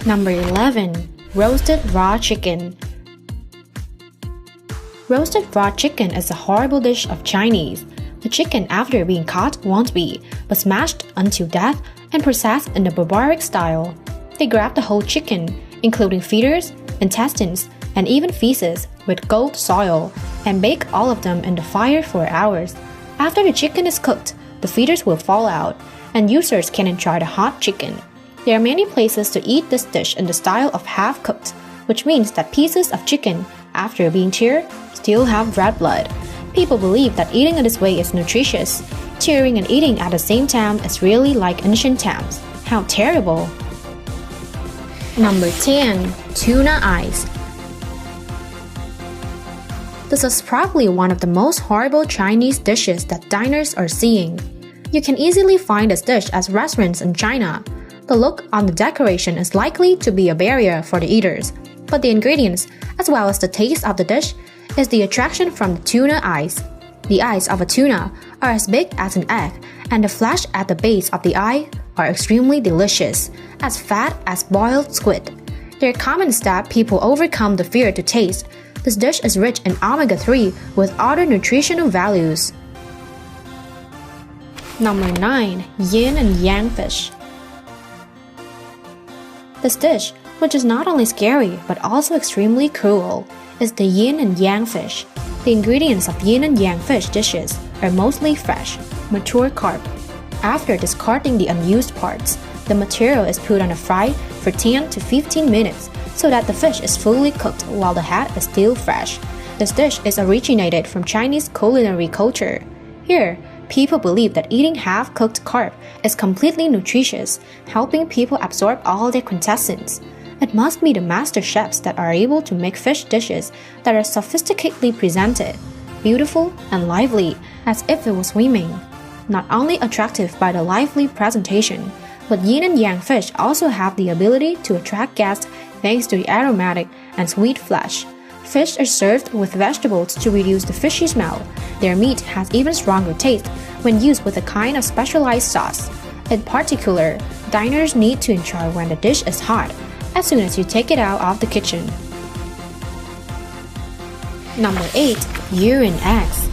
Number 11. Roasted raw chicken. Roasted raw chicken is a horrible dish of Chinese. The chicken after being caught won't be, but smashed until death and processed in a barbaric style. They grab the whole chicken, including feeders, intestines, and even feces, with gold soil, and bake all of them in the fire for hours. After the chicken is cooked, the feeders will fall out, and users can enjoy the hot chicken. There are many places to eat this dish in the style of half-cooked, which means that pieces of chicken, after being charred, still have red blood. People believe that eating in this way is nutritious. Tearing and eating at the same time is really like ancient times. How terrible! Number 10. Tuna eyes. This is probably one of the most horrible Chinese dishes that diners are seeing. You can easily find this dish at restaurants in China. The look on the decoration is likely to be a barrier for the eaters, but the ingredients, as well as the taste of the dish, is the attraction from the tuna eyes. The eyes of a tuna are as big as an egg, and the flesh at the base of the eye are extremely delicious, as fat as boiled squid. There are comments that people overcome the fear to taste. This dish is rich in omega-3 with other nutritional values. Number 9. Yin and yang fish. This dish, which is not only scary but also extremely cruel, is the yin and yang fish. The ingredients of yin and yang fish dishes are mostly fresh, mature carp. After discarding the unused parts, the material is put on a fry for 10 to 15 minutes so that the fish is fully cooked while the head is still fresh. This dish is originated from Chinese culinary culture. Here, people believe that eating half-cooked carp is completely nutritious, helping people absorb all their quintessence. It must be the master chefs that are able to make fish dishes that are sophisticatedly presented, beautiful and lively, as if it was swimming. Not only attractive by the lively presentation, but yin and yang fish also have the ability to attract guests thanks to the aromatic and sweet flesh. Fish are served with vegetables to reduce the fishy smell. Their meat has even stronger taste when used with a kind of specialized sauce. In particular, diners need to enjoy when the dish is hot, as soon as you take it out of the kitchen. Number 8. Urine eggs.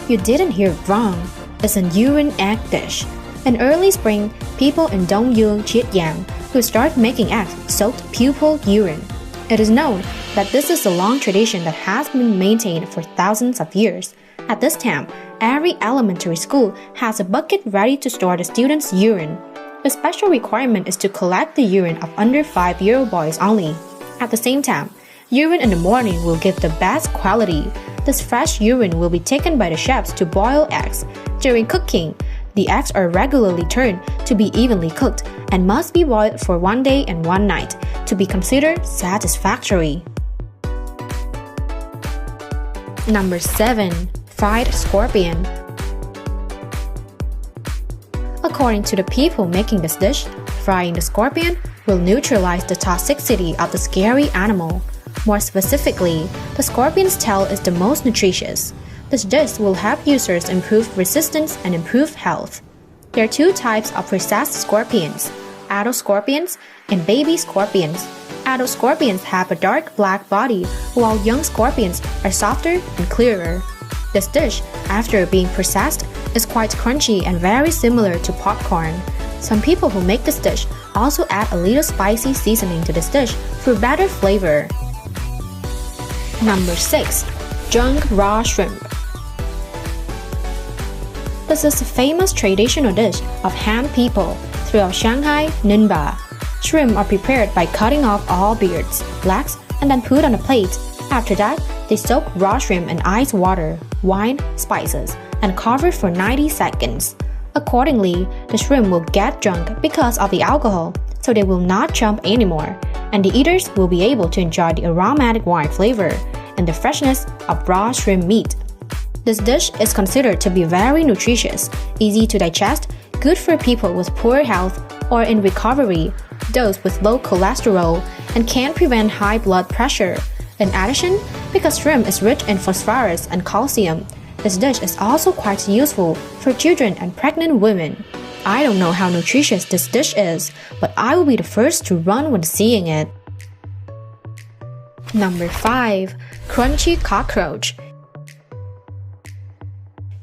You didn't hear it wrong. It's an urine egg dish. In early spring, people in Dongying, Zhejiang will start making eggs soaked pupil urine. It is known that this is a long tradition that has been maintained for thousands of years. At this time, every elementary school has a bucket ready to store the students' urine. The special requirement is to collect the urine of under 5-year-old boys only. At the same time, urine in the morning will give the best quality. This fresh urine will be taken by the chefs to boil eggs. During cooking, the eggs are regularly turned to be evenly cooked and must be boiled for 1 day and 1 night to be considered satisfactory. Number 7. Fried scorpion. According to the people making this dish, frying the scorpion will neutralize the toxicity of the scary animal. More specifically, the scorpion's tail is the most nutritious. This dish will help users improve resistance and improve health. There are 2 types of processed scorpions, adult scorpions and baby scorpions. Adult scorpions have a dark black body, while young scorpions are softer and clearer. This dish, after being processed, is quite crunchy and very similar to popcorn. Some people who make this dish also add a little spicy seasoning to this dish for better flavor. Number 6. Junk raw shrimp. This is a famous traditional dish of Han people throughout Shanghai, Ningba. Shrimp are prepared by cutting off all beards, legs, and then put on a plate. After that, they soak raw shrimp in ice water, wine, spices, and cover for 90 seconds. Accordingly, the shrimp will get drunk because of the alcohol, so they will not jump anymore, and the eaters will be able to enjoy the aromatic wine flavor and the freshness of raw shrimp meat. This dish is considered to be very nutritious, easy to digest, good for people with poor health or in recovery, those with low cholesterol, and can prevent high blood pressure. In addition, because shrimp is rich in phosphorus and calcium, this dish is also quite useful for children and pregnant women. I don't know how nutritious this dish is, but I will be the first to run when seeing it. Number 5. Crunchy cockroach.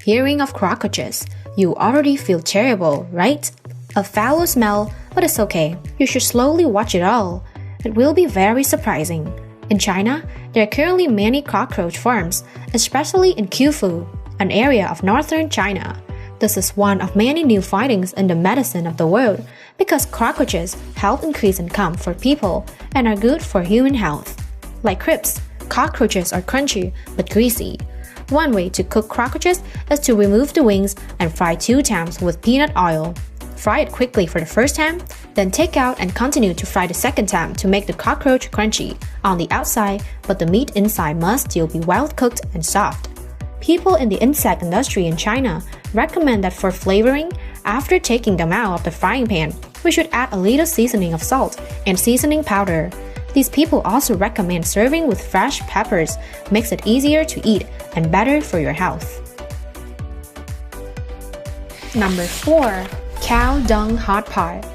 Hearing of cockroaches, you already feel terrible, right? A foul smell, but it's okay. You should slowly watch it all. It will be very surprising. In China, there are currently many cockroach farms, especially in Qufu, an area of northern China. This is one of many new findings in the medicine of the world because cockroaches help increase income for people and are good for human health. Like crisps, cockroaches are crunchy but greasy. One way to cook cockroaches is to remove the wings and fry 2 times with peanut oil. Fry it quickly for the first time, then take out and continue to fry the second time to make the cockroach crunchy on the outside, but the meat inside must still be well cooked and soft. People in the insect industry in China recommend that for flavoring, after taking them out of the frying pan, we should add a little seasoning of salt and seasoning powder. These people also recommend serving with fresh peppers, makes it easier to eat and better for your health. Number 4. Cow dung hot pot.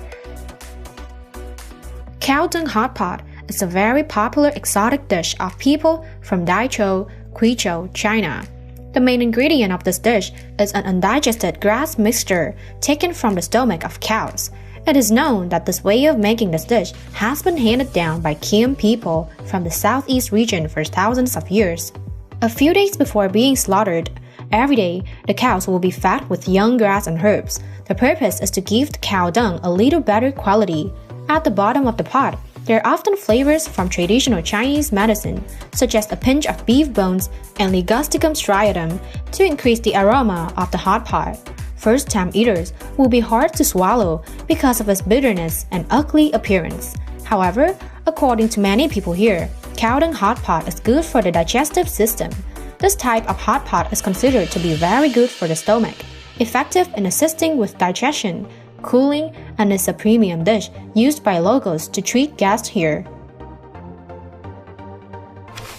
Cow dung hot pot is a very popular exotic dish of people from Daichou, Guizhou, China. The main ingredient of this dish is an undigested grass mixture taken from the stomach of cows. It is known that this way of making this dish has been handed down by Kim people from the southeast region for thousands of years. A few days before being slaughtered, every day the cows will be fed with young grass and herbs. The purpose is to give the cow dung a little better quality. At the bottom of the pot, there are often flavors from traditional Chinese medicine, such as a pinch of beef bones and Ligusticum striatum, to increase the aroma of the hot pot. First-time eaters will be hard to swallow because of its bitterness and ugly appearance. However, according to many people here, cow dung hot pot is good for the digestive system. This type of hot pot is considered to be very good for the stomach, effective in assisting with digestion, cooling, and is a premium dish used by locals to treat guests here.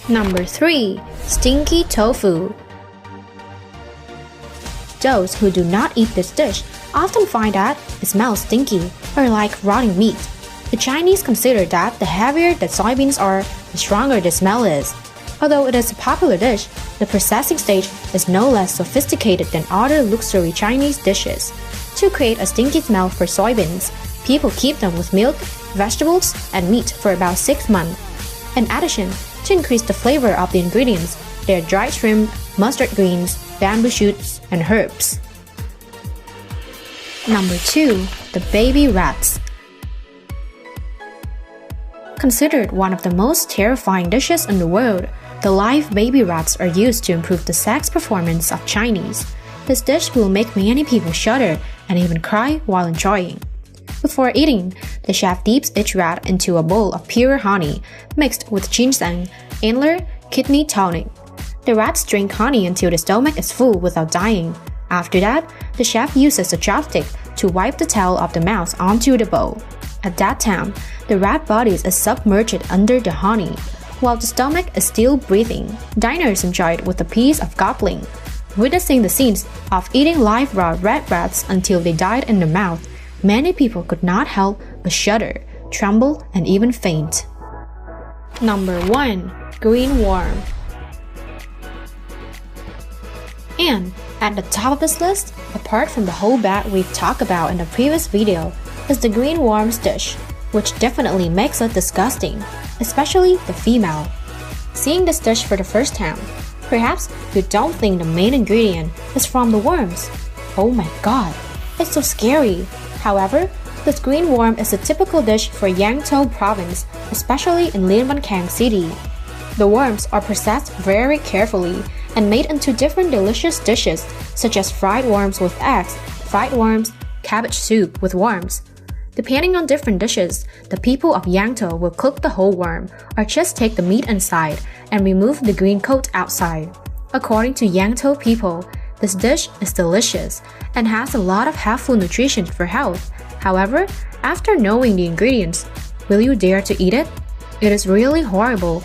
Number 3. Stinky tofu. Those who do not eat this dish often find that it smells stinky or like rotting meat. The Chinese consider that the heavier the soybeans are, the stronger the smell is. Although it is a popular dish, the processing stage is no less sophisticated than other luxury Chinese dishes. To create a stinky smell for soybeans, people keep them with milk, vegetables, and meat for about 6 months. In addition, to increase the flavor of the ingredients, there are dried shrimp, mustard greens, bamboo shoots, and herbs. Number 2. The baby rats. Considered one of the most terrifying dishes in the world, the live baby rats are used to improve the sex performance of Chinese. This dish will make many people shudder and even cry while enjoying. Before eating, the chef dips each rat into a bowl of pure honey mixed with ginseng, antler, kidney tonic. The rats drink honey until the stomach is full without dying. After that, the chef uses a chopstick to wipe the tail of the mouse onto the bowl. At that time, the rat body is submerged under the honey, while the stomach is still breathing. Diners enjoy it with a piece of gobbling. Witnessing the scenes of eating live raw red rats until they died in the mouth, many people could not help but shudder, tremble, and even faint. Number 1. Green worm. And at the top of this list, apart from the whole bat we've talked about in the previous video, is the green worms dish, which definitely makes it disgusting, especially the female. Seeing this dish for the first time, perhaps you don't think the main ingredient is from the worms. Oh my god, it's so scary. However, this green worm is a typical dish for Yangzhou province, especially in Linwankang city. The worms are processed very carefully and made into different delicious dishes, such as fried worms with eggs, fried worms, cabbage soup with worms. Depending on different dishes, the people of Yangzhou will cook the whole worm or just take the meat inside and remove the green coat outside. According to Yangzhou people, this dish is delicious and has a lot of helpful nutrition for health. However, after knowing the ingredients, will you dare to eat it? It is really horrible,